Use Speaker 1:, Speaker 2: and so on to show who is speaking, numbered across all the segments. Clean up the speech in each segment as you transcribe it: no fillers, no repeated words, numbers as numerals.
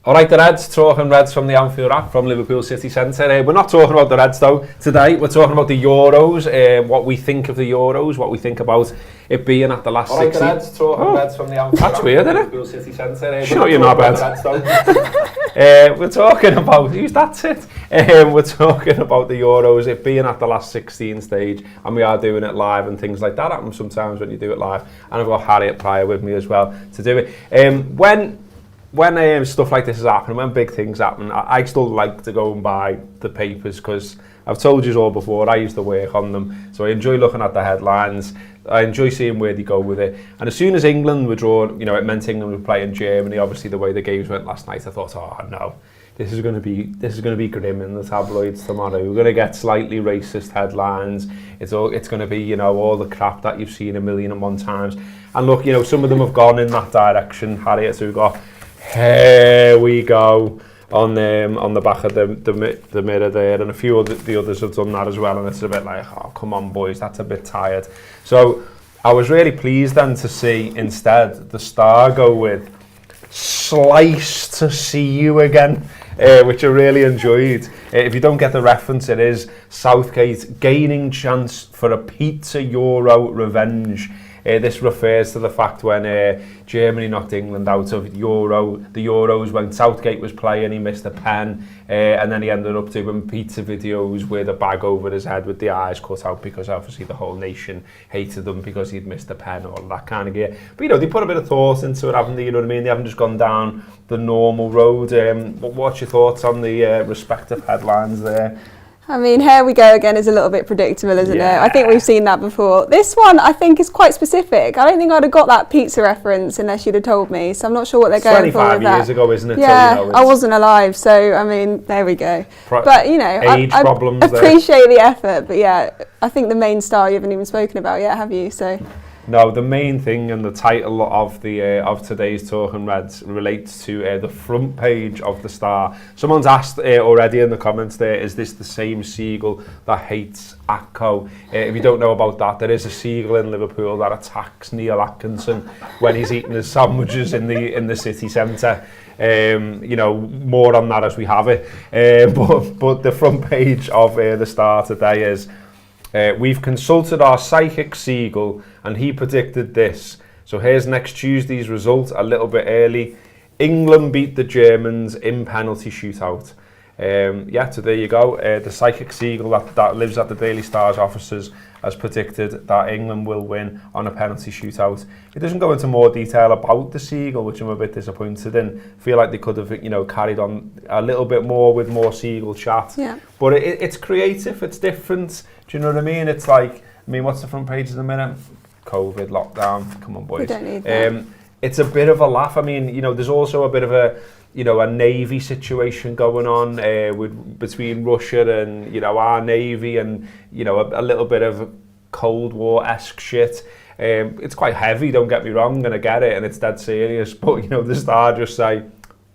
Speaker 1: All right, the Reds, talking Reds from the Anfield Wrap from Liverpool City Centre. We're not talking about the Reds though today. We're talking about the Euros, what we think of the Euros, what we think about it being at the last 16. All right, the Reds, talking Reds from the Anfield Wrap. That's weird, isn't it? Liverpool City Centre. Shut your knob head. We're talking about, who's that's it? We're talking about the Euros, it being at the last 16 stage, and we are doing it live and things like that happen sometimes when you do it live. And I've got Harriet Prior with me as well to do it. When stuff like this is happening, when big things happen, I still like to go and buy the papers because I've told you all before, I used to work on them. So I enjoy looking at the headlines. I enjoy seeing where they go with it. And as soon as England were drawn, it meant England were playing Germany. Obviously, the way the games went last night, I thought, oh no, this is going to be grim in the tabloids tomorrow. We're going to get slightly racist headlines. It's going to be all the crap that you've seen 1,000,001 times. And look, some of them have gone in that direction, Harriet. So we've got. Here we go on the back of the mirror there, and a few of the others have done that as well, and it's a bit like, oh come on boys, that's a bit tired. So I was really pleased then to see instead the Star go with "Slice to see you again," which I really enjoyed. If you don't get the reference, it is Southgate gaining chance for a pizza Euro revenge. This refers to the fact when Germany knocked England out of the Euros when Southgate was playing, he missed a pen, and then he ended up doing pizza videos with a bag over his head with the eyes cut out because obviously the whole nation hated him because he'd missed a pen, all that kind of gear. But they put a bit of thought into it, haven't they? You know what I mean? They haven't just gone down the normal road. What's your thoughts on the respective headlines there?
Speaker 2: I mean, here we go again is a little bit predictable, isn't it? I think we've seen that before. This one, I think, is quite specific. I don't think I'd have got that pizza reference unless you'd have told me. So I'm not sure what they're going for with that. 25
Speaker 1: years ago, isn't it?
Speaker 2: Yeah,
Speaker 1: so,
Speaker 2: I wasn't alive. So, I mean, there we go. But,
Speaker 1: I
Speaker 2: appreciate the effort. But, yeah, I think the main star you haven't even spoken about yet, have you? So.
Speaker 1: No, the main thing and the title of today's Talking Reds relates to the front page of the Star. Someone's asked already in the comments there, is this the same seagull that hates Atco? If you don't know about that, there is a seagull in Liverpool that attacks Neil Atkinson when he's eating his sandwiches in the city centre. More on that as we have it. But the front page of the Star today is, we've consulted our psychic seagull and he predicted this. So here's next Tuesday's result a little bit early. England beat the Germans in penalty shootout. So there you go. The psychic seagull that lives at the Daily Star's offices has predicted that England will win on a penalty shootout. It doesn't go into more detail about the seagull, which I'm a bit disappointed in. I feel like they could have, carried on a little bit more with more seagull chat. Yeah. But it's creative, it's different. Do you know what I mean? It's like, what's the front page in a minute? COVID, lockdown, come on boys.
Speaker 2: We don't need that.
Speaker 1: It's a bit of a laugh. There's also a bit of a Navy situation going on between Russia and, our Navy and, a little bit of Cold War-esque shit. It's quite heavy, don't get me wrong, and I get it, and it's dead serious, but, the Star just say,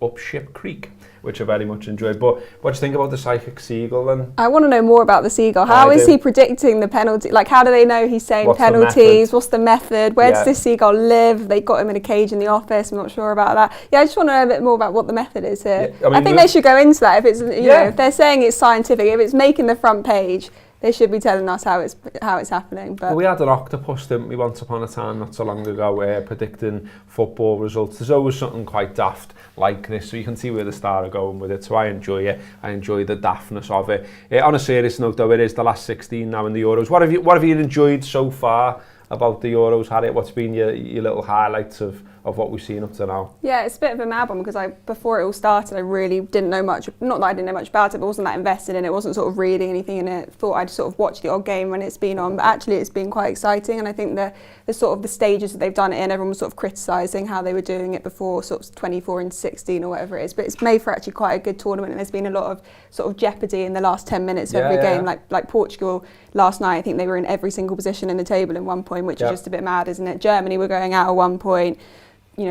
Speaker 1: up Ship Creek, which I very much enjoyed. But what do you think about the psychic seagull then?
Speaker 2: I want to know more about the seagull. How is he predicting the penalty? Like, how do they know he's saying penalties? What's the method? Where does this seagull live? They got him in a cage in the office. I'm not sure about that. Yeah, I just want to know a bit more about what the method is here. Yeah, I think they should go into that. If it's, if they're saying it's scientific, if it's making the front page, they should be telling us how it's happening. But
Speaker 1: we had an octopus, didn't we, once upon a time, not so long ago, predicting football results. There's always something quite daft like this, so you can see where the Star are going with it. So I enjoy it. I enjoy the daftness of it. On a serious note, though, it is the last 16 now in the Euros. What have you enjoyed so far about the Euros, Harriet? What's been your little highlights of what we've seen up to now?
Speaker 2: Yeah, it's a bit of a mad one because before it all started, I really didn't know much. Not that I didn't know much about it, but I wasn't that invested in it. Wasn't sort of reading anything in it. Thought I'd sort of watch the odd game when it's been on, but actually it's been quite exciting. And I think the sort of the stages that they've done it in, everyone was sort of criticising how they were doing it before, sort of 24 and 16 or whatever it is. But it's made for actually quite a good tournament, and there's been a lot of sort of jeopardy in the last 10 minutes of every game. Like Portugal last night, I think they were in every single position in the table at one point, which is just a bit mad, isn't it? Germany were going out at one point.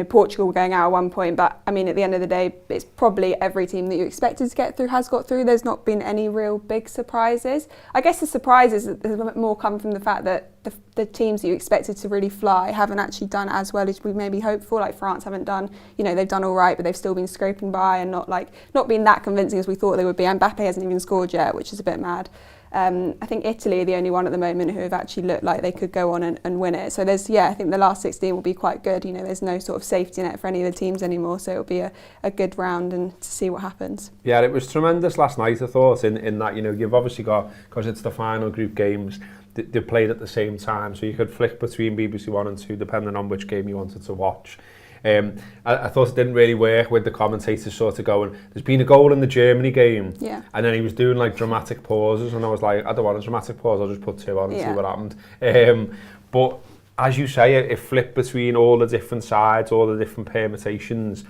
Speaker 2: Portugal were going out at one point, but I mean, at the end of the day, it's probably every team that you expected to get through has got through. There's not been any real big surprises. I guess the surprises have more come from the fact that the teams that you expected to really fly haven't actually done as well as we maybe hoped for. Like France haven't done, they've done all right, but they've still been scraping by and not been that convincing as we thought they would be. Mbappe hasn't even scored yet, which is a bit mad. I think Italy are the only one at the moment who have actually looked like they could go on and win it. So I think the last 16 will be quite good. There's no sort of safety net for any of the teams anymore, so it'll be a good round and to see what happens.
Speaker 1: Yeah, it was tremendous last night, I thought, in that, you've obviously got, because it's the final group games, they played at the same time, so you could flick between BBC 1 and 2 depending on which game you wanted to watch. I thought it didn't really work with the commentators sort of going, there's been a goal in the Germany game, and then he was doing like dramatic pauses, and I was like, I don't want a dramatic pause, I'll just put 2 on and see what happened. But as you say, it flipped between all the different sides, all the different permutations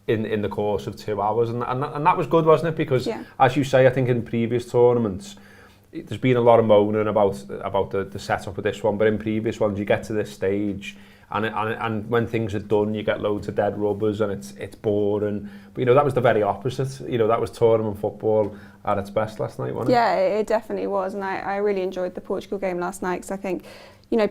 Speaker 1: in the course of 2 hours, and that was good, wasn't it? Because as you say, I think in previous tournaments, there's been a lot of moaning about the setup of this one, but in previous ones you get to this stage and when things are done you get loads of dead rubbers and it's boring. But that was the very opposite. That was tournament football at its best last night, wasn't it?
Speaker 2: Yeah, it definitely was, and I really enjoyed the Portugal game last night because I think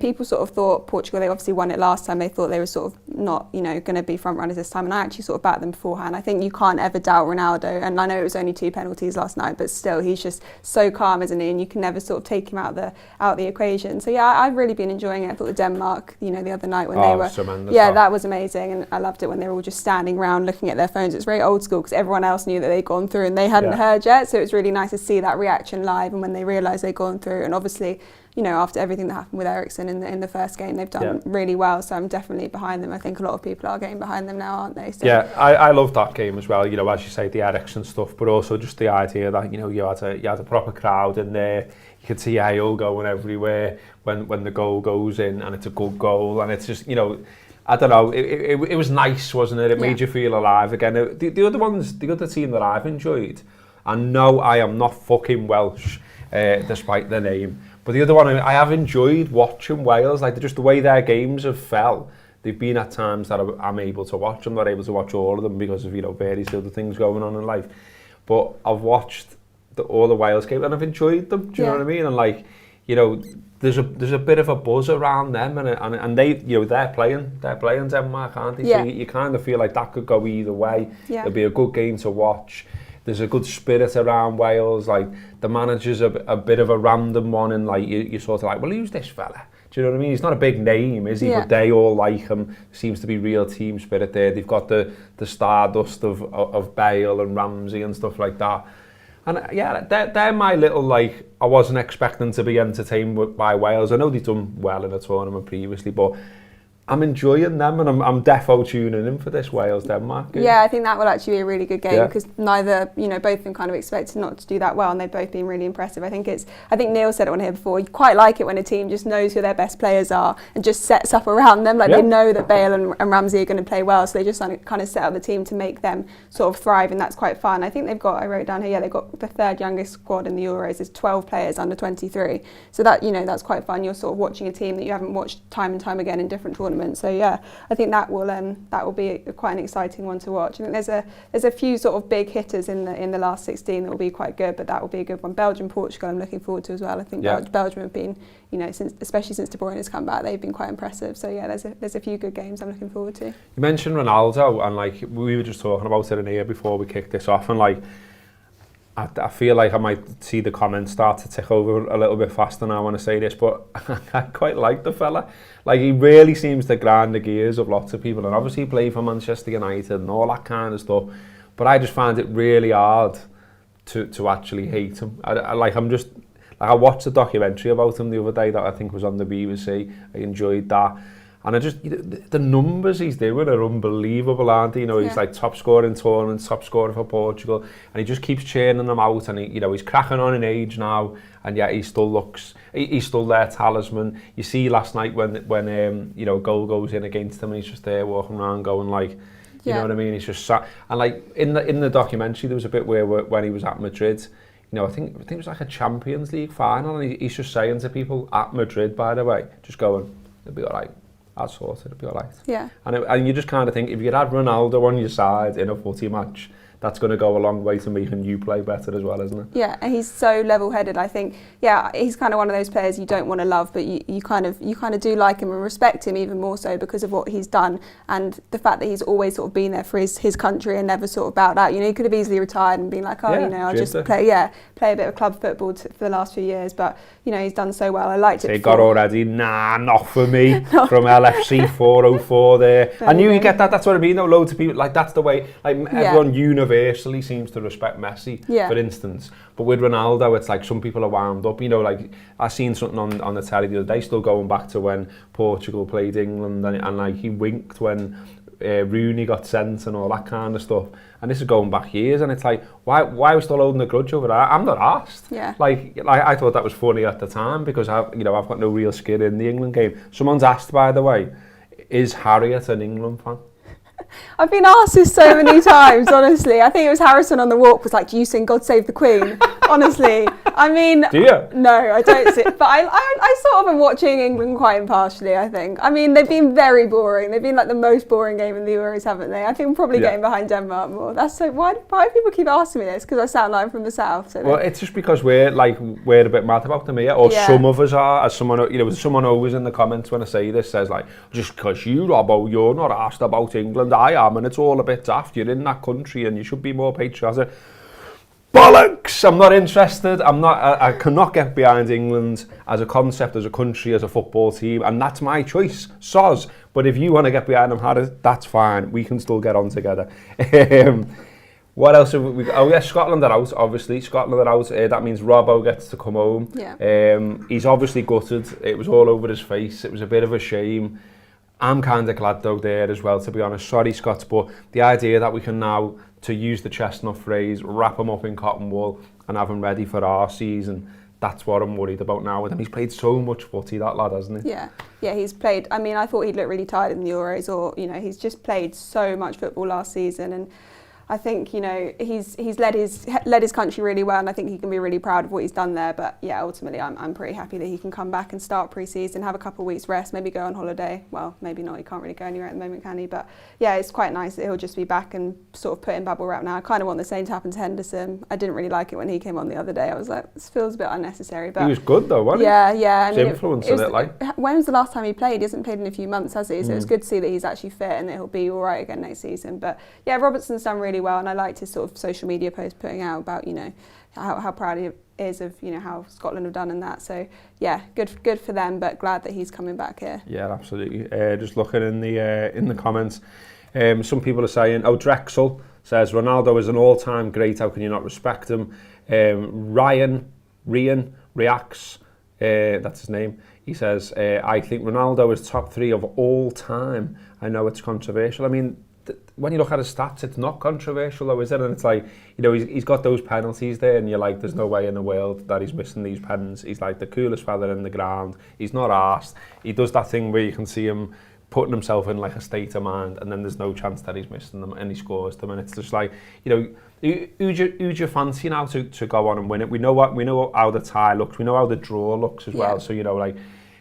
Speaker 2: people sort of thought Portugal, they obviously won it last time, they thought they were sort of not, going to be front runners this time, and I actually sort of backed them beforehand. I think you can't ever doubt Ronaldo, and I know it was only 2 penalties last night, but still, he's just so calm, isn't he? And you can never sort of take him out the equation. So yeah, I've really been enjoying it. I thought the Denmark, the other night when they were,
Speaker 1: tremendous,
Speaker 2: that was amazing, and I loved it when they were all just standing around looking at their phones. It's very old school because everyone else knew that they'd gone through and they hadn't heard yet, so it was really nice to see that reaction live, and when they realised they'd gone through, and obviously, after everything that happened with Eriksen in the first game, they've done really well, so I'm definitely behind them. I think a lot of people are getting behind them now, aren't they? So.
Speaker 1: Yeah, I loved that game as well, as you say, the Eriksen stuff, but also just the idea that, you had a proper crowd in there, you could see hail going everywhere when the goal goes in, and it's a good goal, and it's just, I don't know, it was nice, wasn't it? It made you feel alive again. The other team that I've enjoyed, and no, I am not fucking Welsh, despite the name, but the other one, I have enjoyed watching Wales, like just the way their games have fell. They've been at times that I'm able to watch. I'm not able to watch all of them because of, various other things going on in life. But I've watched all the Wales games and I've enjoyed them, do you know what I mean? And there's a bit of a buzz around them, and they, they're playing Denmark, aren't they? So you kind of feel like that could go either way. It'll be a good game to watch. There's a good spirit around Wales. Like the manager's a bit of a random one, and like you're sort of like, well, who's this fella? Do you know what I mean? He's not a big name, is he? But they all like him. Seems to be real team spirit there. They've got the stardust of Bale and Ramsey and stuff like that. And they're my little, like, I wasn't expecting to be entertained by Wales. I know they've done well in a tournament previously, but I'm enjoying them, and I'm defo tuning in for this Wales-Denmark game.
Speaker 2: Yeah, I think that will actually be a really good game because neither, both of them kind of expected not to do that well, and they've both been really impressive. I think Neil said it on here before, you quite like it when a team just knows who their best players are and just sets up around them. Like they know that Bale and Ramsey are going to play well, so they just kind of set up the team to make them sort of thrive, and that's quite fun. I think they've got, I wrote down here, they've got the 3rd youngest squad in the Euros. There's 12 players under 23. So that, that's quite fun. You're sort of watching a team that you haven't watched time and time again in different tournaments. So yeah, I think that will be quite an exciting one to watch. I think there's a few sort of big hitters in the last 16 that will be quite good, but that will be a good one. Belgium, Portugal, I'm looking forward to as well. I think Belgium have been, especially since De Bruyne has come back, they've been quite impressive. So yeah, there's a few good games I'm looking forward to.
Speaker 1: You mentioned Ronaldo, and like we were just talking about it in here before we kicked this off, and like I feel like I might see the comments start to tick over a little bit faster now when I say this, but I quite like the fella. Like, he really seems to grind the gears of lots of people, and obviously he played for Manchester United and all that kind of stuff, but I just find it really hard to actually hate him. I watched a documentary about him the other day that I think was on the BBC. I enjoyed that. And the numbers he's doing are unbelievable, aren't they? He's like top scorer in tournaments, top scorer for Portugal, and he just keeps churning them out. And he's cracking on in age now, and yet he's still their talisman. You see last night when goal goes in against him, and he's just there walking around going like, you know what I mean? He's just sat, and like in the documentary there was a bit where when he was at Madrid. I think it was like a Champions League final, and he's just saying to people at Madrid, by the way, just going, it'll be all right. I'd sort it, it'd be all right.
Speaker 2: Yeah.
Speaker 1: And you just kind of think, if you could have Ronaldo on your side in a footy match, that's going to go a long way to making you play better as well, isn't it?
Speaker 2: Yeah, and he's so level-headed. I think, he's kind of one of those players you don't want to love, but you kind of do like him and respect him even more so because of what he's done and the fact that he's always sort of been there for his country and never sort of bowed out. You know, he could have easily retired and been like, I'll just play a bit of club football for the last few years. But you know, he's done so well. I liked it.
Speaker 1: He got already, not for me, from LFC 404 there. I knew you get that. That's what I mean. Though loads of people like that's the way. Like everyone universally seems to respect Messi, for instance. But with Ronaldo, it's like some people are wound up. You know, like I seen something on the telly the other day, still going back to when Portugal played England, and like he winked when Rooney got sent and all that kind of stuff. And this is going back years, and it's like, why are we still holding a grudge over that? I'm not asked.
Speaker 2: Yeah.
Speaker 1: Like I thought that was funny at the time because I've got no real skin in the England game. Someone's asked, by the way, is Harriet an England fan?
Speaker 2: I've been asked this so many times, honestly. I think it was Harrison on the walk was like, do you sing God Save the Queen? Honestly. I mean...
Speaker 1: Do you?
Speaker 2: No, I don't sing. But I sort of am watching England quite impartially, I think. I mean, they've been very boring. They've been like the most boring game in the Euros, haven't they? I think I'm probably getting behind Denmark more. That's so... Why do people keep asking me this? Because I sound like I'm from the south. So
Speaker 1: it's just because we're a bit mad about them here, or some of us are. As someone always in the comments when I say this says like, just because you, Robbo, you're not asked about England, I am, and it's all a bit daft. You're in that country and you should be more patriotic. Bollocks! I'm not interested. I cannot get behind England as a concept, as a country, as a football team, and that's my choice. Soz. But if you want to get behind them, Harris, that's fine. We can still get on together. What else have we got? Oh yeah, Scotland are out, obviously. Scotland are out. That means Robbo gets to come home.
Speaker 2: Yeah.
Speaker 1: He's obviously gutted. It was all over his face. It was a bit of a shame. I'm kind of glad though there as well, to be honest. Sorry, Scots, but the idea that we can now, to use the chestnut phrase, wrap him up in cotton wool and have him ready for our season, that's what I'm worried about now with him. He's played so much footy, that lad, hasn't he? Yeah,
Speaker 2: he's played. I mean, I thought he'd look really tired in the Euros, or, you know, he's just played so much football last season, and I think, you know, he's led his country really well, and I think he can be really proud of what he's done there. But yeah, ultimately, I'm pretty happy that he can come back and start pre-season, have a couple of weeks rest, maybe go on holiday. Well, maybe not. He can't really go anywhere at the moment, can he? But yeah, it's quite nice that he'll just be back and sort of put in bubble wrap now. I kind of want the same to happen to Henderson. I didn't really like it when he came on the other day. I was like, this feels a bit unnecessary. But
Speaker 1: he was good though, wasn't he?
Speaker 2: Yeah. I mean,
Speaker 1: influencing it like.
Speaker 2: When was the last time he played? He hasn't played in a few months, has he? So it's good to see that he's actually fit and that he'll be all right again next season. But yeah, Robertson's done really well, and I liked his sort of social media post putting out about, you know, how proud he is of, you know, how Scotland have done and that. So yeah, good for them, but glad that he's coming back here. Yeah,
Speaker 1: absolutely. Just looking in the comments, some people are saying, Drexel says Ronaldo is an all-time great, how can you not respect him? Rian reacts, that's his name. He says, I think Ronaldo is top 3 of all time. I know it's controversial. I mean, when you look at his stats, it's not controversial though, is it? And it's like, you know, he's got those penalties there, and you're like, there's no way in the world that he's missing these pens. He's like the coolest fella in the ground. He's not arsed. He does that thing where you can see him putting himself in like a state of mind, and then there's no chance that he's missing them, and he scores them. And it's just like, you know, who'd you fancy now to go on and win it? We know how the tie looks. We know how the draw looks as well. So, you know, like,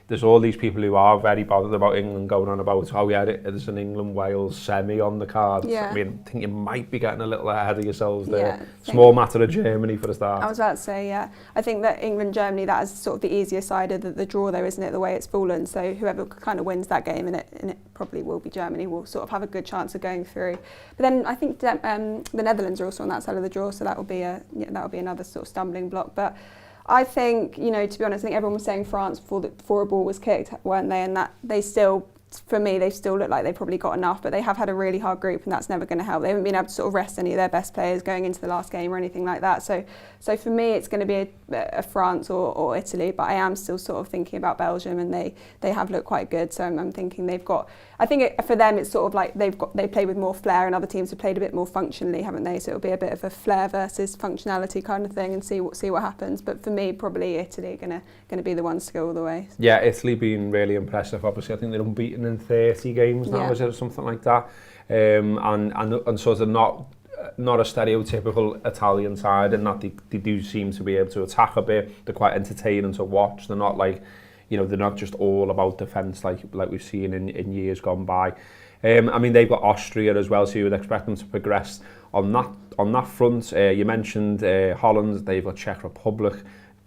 Speaker 1: there's all these people who are very bothered about England going on about, there's an England-Wales semi on the cards. I mean, I think you might be getting a little ahead of yourselves there. Small matter of Germany for the start.
Speaker 2: I was about to say, I think that England-Germany, that is sort of the easier side of the draw though, isn't it, the way it's fallen. So whoever kind of wins that game, and it probably will be Germany, will sort of have a good chance of going through. But then I think the Netherlands are also on that side of the draw, so that will be another sort of stumbling block. But I think, you know, to be honest, I think everyone was saying France before a ball was kicked, weren't they? And that they still, for me, they still look like they probably got enough, but they have had a really hard group, and that's never going to help. They haven't been able to sort of rest any of their best players going into the last game or anything like that. So for me, it's going to be a France or Italy, but I am still sort of thinking about Belgium, and they have looked quite good. So I'm thinking they've got. I think for them, it's sort of like they play with more flair, and other teams have played a bit more functionally, haven't they? So it'll be a bit of a flair versus functionality kind of thing, and see what happens. But for me, probably Italy are going to be the ones to go all the way.
Speaker 1: Yeah, Italy being really impressive. Obviously, I think they're unbeaten in 30 games now, is it, or something like that? And sort of not a stereotypical Italian side, and that they do seem to be able to attack a bit. They're quite entertaining to watch. They're not like, you know, they're not just all about defence like we've seen in years gone by. I mean, they've got Austria as well, so you would expect them to progress on that front. You mentioned Holland, they've got Czech Republic,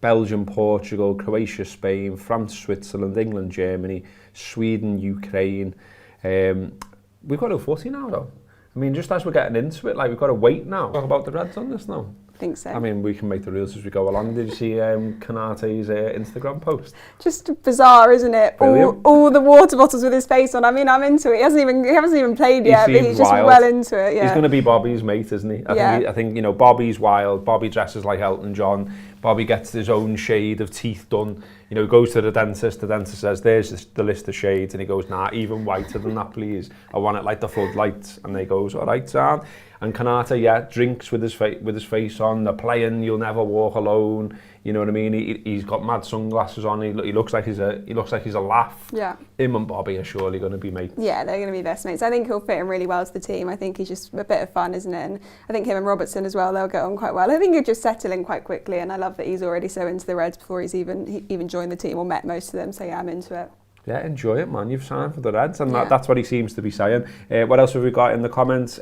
Speaker 1: Belgium, Portugal, Croatia, Spain, France, Switzerland, England, Germany, Sweden, Ukraine. We've got a footy now, though. I mean, just as we're getting into it, like, we've got to wait now. Talk about the Reds on this now.
Speaker 2: I think so.
Speaker 1: I mean, we can make the rules as we go along. Did you see Konate's Instagram post?
Speaker 2: Just bizarre, isn't it? All the water bottles with his face on. I mean, I'm into it. He hasn't even played yet, but he's just well into it. Yeah.
Speaker 1: He's going to be Bobby's mate, isn't he? I think, you know, Bobby's wild. Bobby dresses like Elton John. Bobby gets his own shade of teeth done. You know, he goes to the dentist says, there's the list of shades, and he goes, nah, even whiter than that, please. I want it like the floodlights. And they goes, all right, Sam. And Konate, drinks with his face on. They're playing You'll Never Walk Alone. You know what I mean? He's got mad sunglasses on. He looks like he's a laugh.
Speaker 2: Yeah.
Speaker 1: Him and Bobby are surely going to be mates.
Speaker 2: Yeah, they're going to be best mates. I think he'll fit in really well to the team. I think he's just a bit of fun, isn't it? And I think him and Robertson as well, they'll get on quite well. I think he'll just settle in quite quickly, and I love that he's already so into the Reds before he's even joined the team or met most of them. So yeah, I'm into it.
Speaker 1: Yeah, enjoy it, man. You've signed for the Reds, and that's what he seems to be saying. What else have we got in the comments?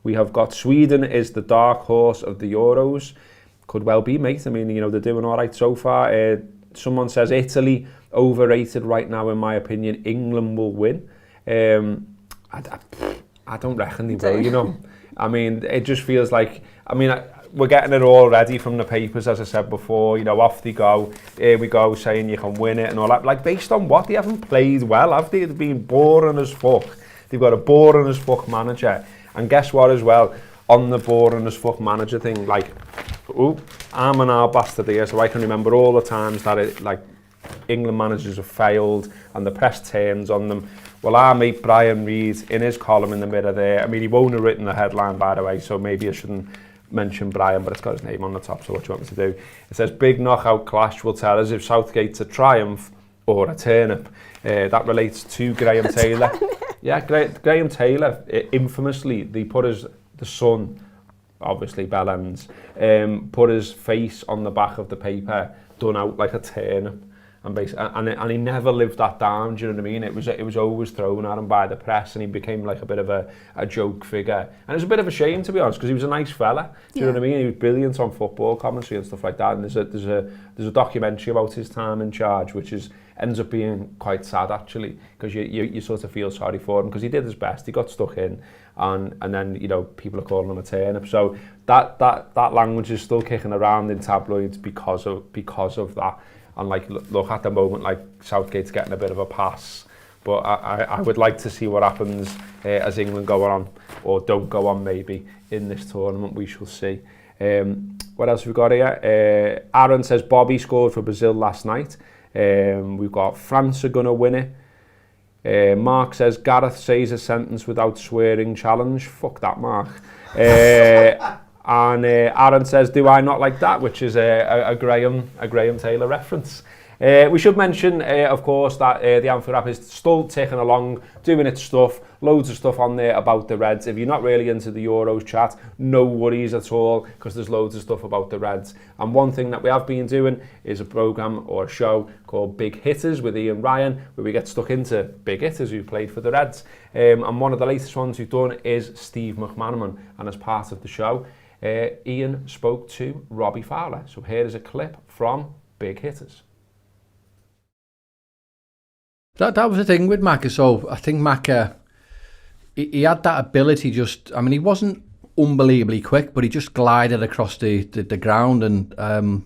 Speaker 1: We have got Sweden is the dark horse of the Euros. Could well be, mate. I mean, you know, they're doing all right so far. Someone says Italy overrated right now, in my opinion. England will win. I don't reckon they will, you know. I mean, it just feels like, we're getting it all ready from the papers, as I said before. You know, off they go. Here we go, saying you can win it and all that. Like, based on what? They haven't played well, have they? They've been boring as fuck. They've got a boring as fuck manager. And guess what as well? On the boring as fuck manager thing, like, I'm an old bastard here, so I can remember all the times that England managers have failed and the press turns on them. Well, our mate Brian Reid, in his column in the Mirror there, I mean, he won't have written the headline, by the way, so maybe I shouldn't mention Brian, but it's got his name on the top, so what do you want me to do? It says, big knockout clash will tell us if Southgate's a triumph or a turnip. That relates to Graham Taylor. Yeah, Graham Taylor, infamously, they put the son, obviously Bellends, put his face on the back of the paper, done out like a turnip, and he never lived that down. Do you know what I mean? It was always thrown at him by the press, and he became like a bit of a joke figure. And it was a bit of a shame, to be honest, because he was a nice fella. Do you know what I mean? He was brilliant on football commentary and stuff like that. And there's a documentary about his time in charge, which ends up being quite sad, actually, because you sort of feel sorry for him, because he did his best. He got stuck in, and then, you know, people are calling him a turnip. So that language is still kicking around in tabloids because of that. And like, look, at the moment, like, Southgate's getting a bit of a pass, but I would like to see what happens as England go on, or don't go on, maybe, in this tournament. We shall see. What else have we got here? Aaron says Bobby scored for Brazil last night. We've got France are going to win it. Mark says Gareth says a sentence without swearing challenge. Fuck that, Mark. And Aaron says, do I not like that? Which is a Graham Taylor reference. We should mention, of course, that the Anfield Wrap is still ticking along, doing its stuff. Loads of stuff on there about the Reds. If you're not really into the Euros chat, no worries at all, because there's loads of stuff about the Reds. And one thing that we have been doing is a programme or a show called Big Hitters with Ian Ryan, where we get stuck into big hitters who played for the Reds. And one of the latest ones we've done is Steve McManaman. And as part of the show, Ian spoke to Robbie Fowler. So here is a clip from Big Hitters.
Speaker 3: That was the thing with Macca. So I think Macca, he had that ability. He wasn't unbelievably quick, but he just glided across the ground, and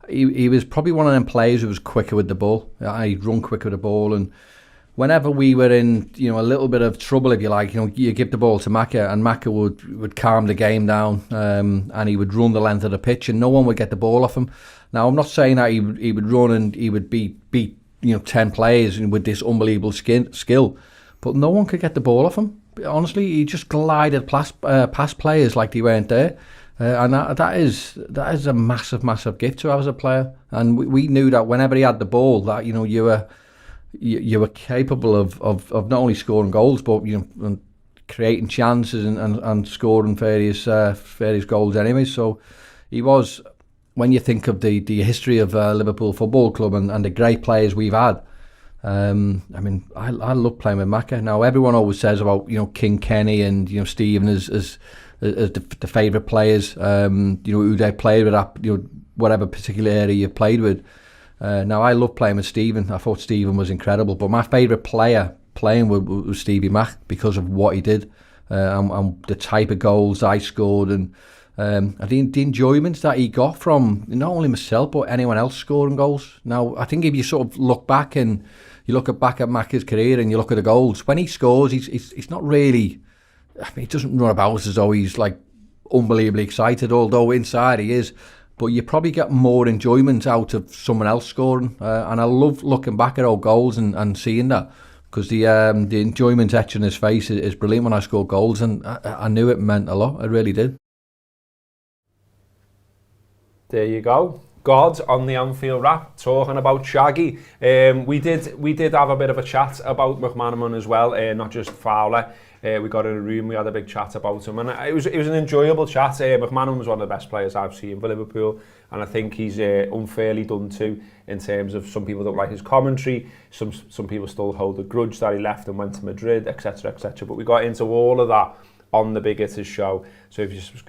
Speaker 3: he was probably one of them players who was quicker with the ball. He'd run quicker with the ball, and whenever we were in, you know, a little bit of trouble, if you like, you know, you give the ball to Macca, and Macca would calm the game down, and he would run the length of the pitch, and no one would get the ball off him. Now, I'm not saying that he would run and he would beat 10 players with this unbelievable skill, but no one could get the ball off him. Honestly, he just glided past players like they weren't there, and that is a massive gift to have as a player. And we knew that whenever he had the ball, that, you know, you were capable of not only scoring goals, but, you know, and creating chances and scoring various goals anyway. So he was when you think of the history of Liverpool Football Club and the great players we've had, I mean, I love playing with Macca. Now, everyone always says about, you know, King Kenny and, you know, Stephen as the favourite players, you know, who they played with, you know, whatever particular area you've played with. Now, I love playing with Stephen. I thought Stephen was incredible, but my favourite player playing was Stevie Mac because of what he did and the type of goals I scored, and the enjoyment that he got from not only myself but anyone else scoring goals. Now, I think if you sort of look back and you look back at Macca's career and you look at the goals, when he scores, he's not really, I mean, he doesn't run about as though he's like unbelievably excited, although inside he is. But you probably get more enjoyment out of someone else scoring. And I love looking back at old goals and seeing that, because the enjoyment etched in his face is brilliant when I score goals, and I knew it meant a lot. I really did.
Speaker 1: There you go. God on the Anfield Wrap, talking about Shaggy. We did have a bit of a chat about McManaman as well, not just Fowler. We got in a room, we had a big chat about him, and it was an enjoyable chat. McManaman was one of the best players I've seen for Liverpool, and I think he's unfairly done to, in terms of some people don't like his commentary, some people still hold a grudge that he left and went to Madrid, etc, etc. But we got into all of that on the Big Hitters show. So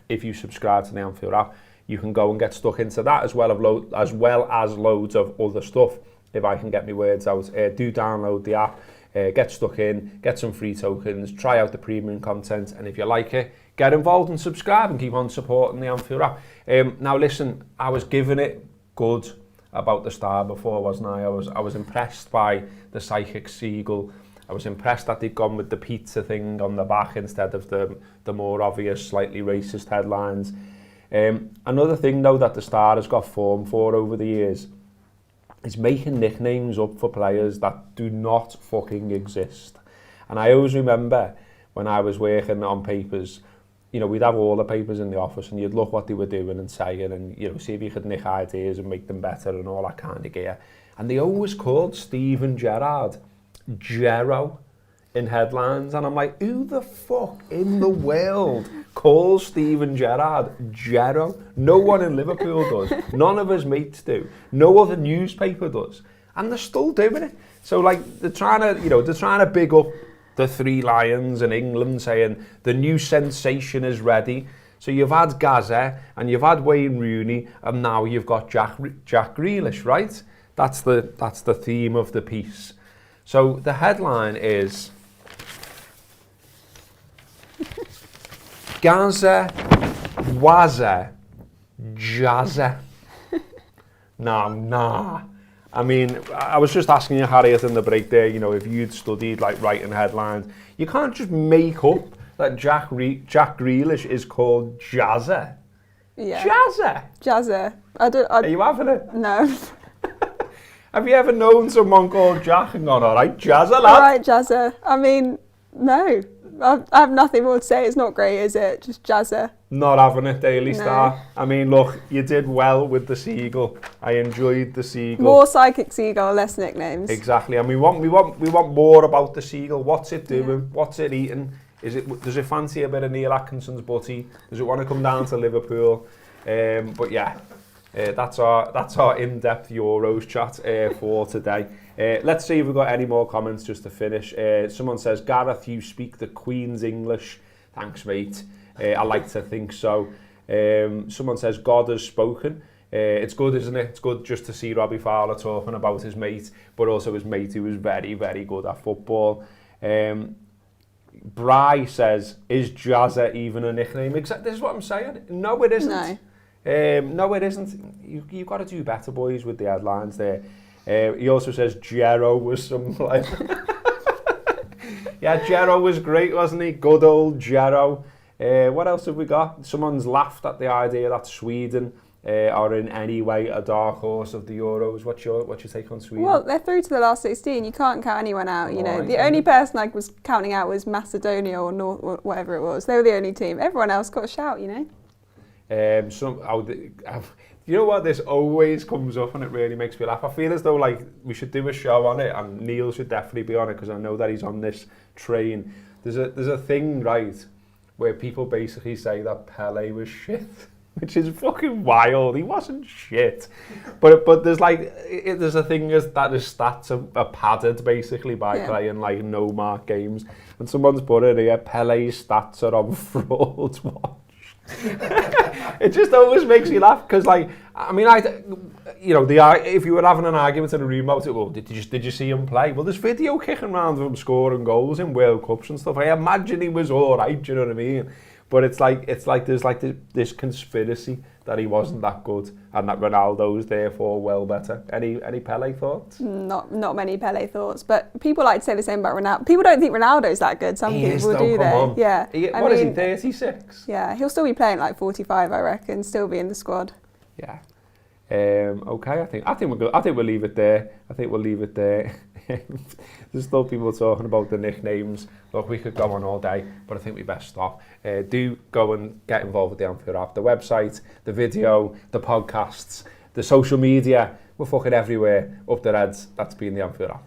Speaker 1: if you subscribe to the Anfield Wrap, you can go and get stuck into that as well as loads of other stuff. If I can get my words out, do download the app. Get stuck in, get some free tokens, try out the premium content, and if you like it, get involved and subscribe and keep on supporting the Anfield Wrap. Now listen, I was giving it good about the Star before, wasn't I? I was impressed by the psychic seagull. I was impressed that they'd gone with the pizza thing on the back instead of the more obvious, slightly racist headlines. Another thing though that the Star has got form for over the years is making nicknames up for players that do not fucking exist. And I always remember when I was working on papers, you know, we'd have all the papers in the office and you'd look what they were doing and saying and, you know, see if you could nick ideas and make them better and all that kind of gear. And they always called Steven Gerrard Gero in headlines, and I'm like, who the fuck in the world calls Steven Gerrard Gero? No one in Liverpool does. None of his mates do. No other newspaper does. And they're still doing it. So like they're trying to big up the Three Lions in England, saying the new sensation is ready. So you've had Gaza and you've had Wayne Rooney, and now you've got Jack Grealish, right? That's the theme of the piece. So the headline is Gaza, Waza, Jazza. Nah. I mean, I was just asking you, Harriet, in the break there, you know, if you'd studied like writing headlines. You can't just make up that Jack Grealish is called Jazza.
Speaker 2: Yeah.
Speaker 1: Jazza.
Speaker 2: Are
Speaker 1: you having it?
Speaker 2: No.
Speaker 1: Have you ever known someone called Jack and gone, all right, Jazza, lad?
Speaker 2: All right, Jazza. I mean, no. I have nothing more to say. It's not great, is it? Just Jazza.
Speaker 1: Not having it, Daily Star. I mean, look, you did well with the seagull. I enjoyed the seagull.
Speaker 2: More psychic seagull, less nicknames.
Speaker 1: Exactly, and we want more about the seagull. What's it doing? Yeah. What's it eating? Does it fancy a bit of Neil Atkinson's butty? Does it want to come down to Liverpool? But yeah, that's our in-depth Euros chat for today. Let's see if we've got any more comments just to finish. Someone says, Gareth, you speak the Queen's English. Thanks, mate. I like to think so. Someone says, God has spoken. It's good, isn't it? It's good just to see Robbie Fowler talking about his mate, but also his mate who was very, very good at football. Bry says, is Jazza even a nickname? This is what I'm saying. No, it isn't. No, it isn't. You've got to do better, boys, with the headlines there. He also says Gero was some like... Yeah, Gero was great, wasn't he? Good old Gero. What else have we got? Someone's laughed at the idea that Sweden are in any way a dark horse of the Euros. What's your take on Sweden?
Speaker 2: Well, they're through to the last 16. You can't count anyone out. You know, the only person I was counting out was Macedonia or North, or whatever it was. They were the only team. Everyone else got a shout. You know.
Speaker 1: You know what? This always comes up and it really makes me laugh. I feel as though like we should do a show on it, and Neil should definitely be on it because I know that he's on this train. There's a thing, right, where people basically say that Pele was shit. which is fucking wild. He wasn't shit. But there's like, there's a thing that his stats are padded basically by playing like no mark games. And someone's put it here, Pele's stats are on fraud watch. It just always makes you laugh because, like, I mean, if you were having an argument in a room about it, well, did you see him play? Well, there's video kicking around of him scoring goals in World Cups and stuff. I imagine he was all right, do you know what I mean? But it's like there's like this conspiracy that he wasn't that good and that Ronaldo's therefore well better. Any Pele thoughts?
Speaker 2: Not many Pele thoughts, but people like to say the same about Ronaldo. People don't think Ronaldo's that good. Some people do. Yeah.
Speaker 1: What is he? 36.
Speaker 2: Yeah, he'll still be playing like 45, I reckon. Still be in the squad.
Speaker 1: Yeah. Okay, I think we'll go. I think we'll leave it there. There's still people talking about the nicknames. Look, we could go on all day, but I think we best stop. Do go and get involved with the Anfield Wrap, the website, the video, the podcasts, the social media. We're fucking everywhere. Up the Reds. That's been the Anfield Wrap.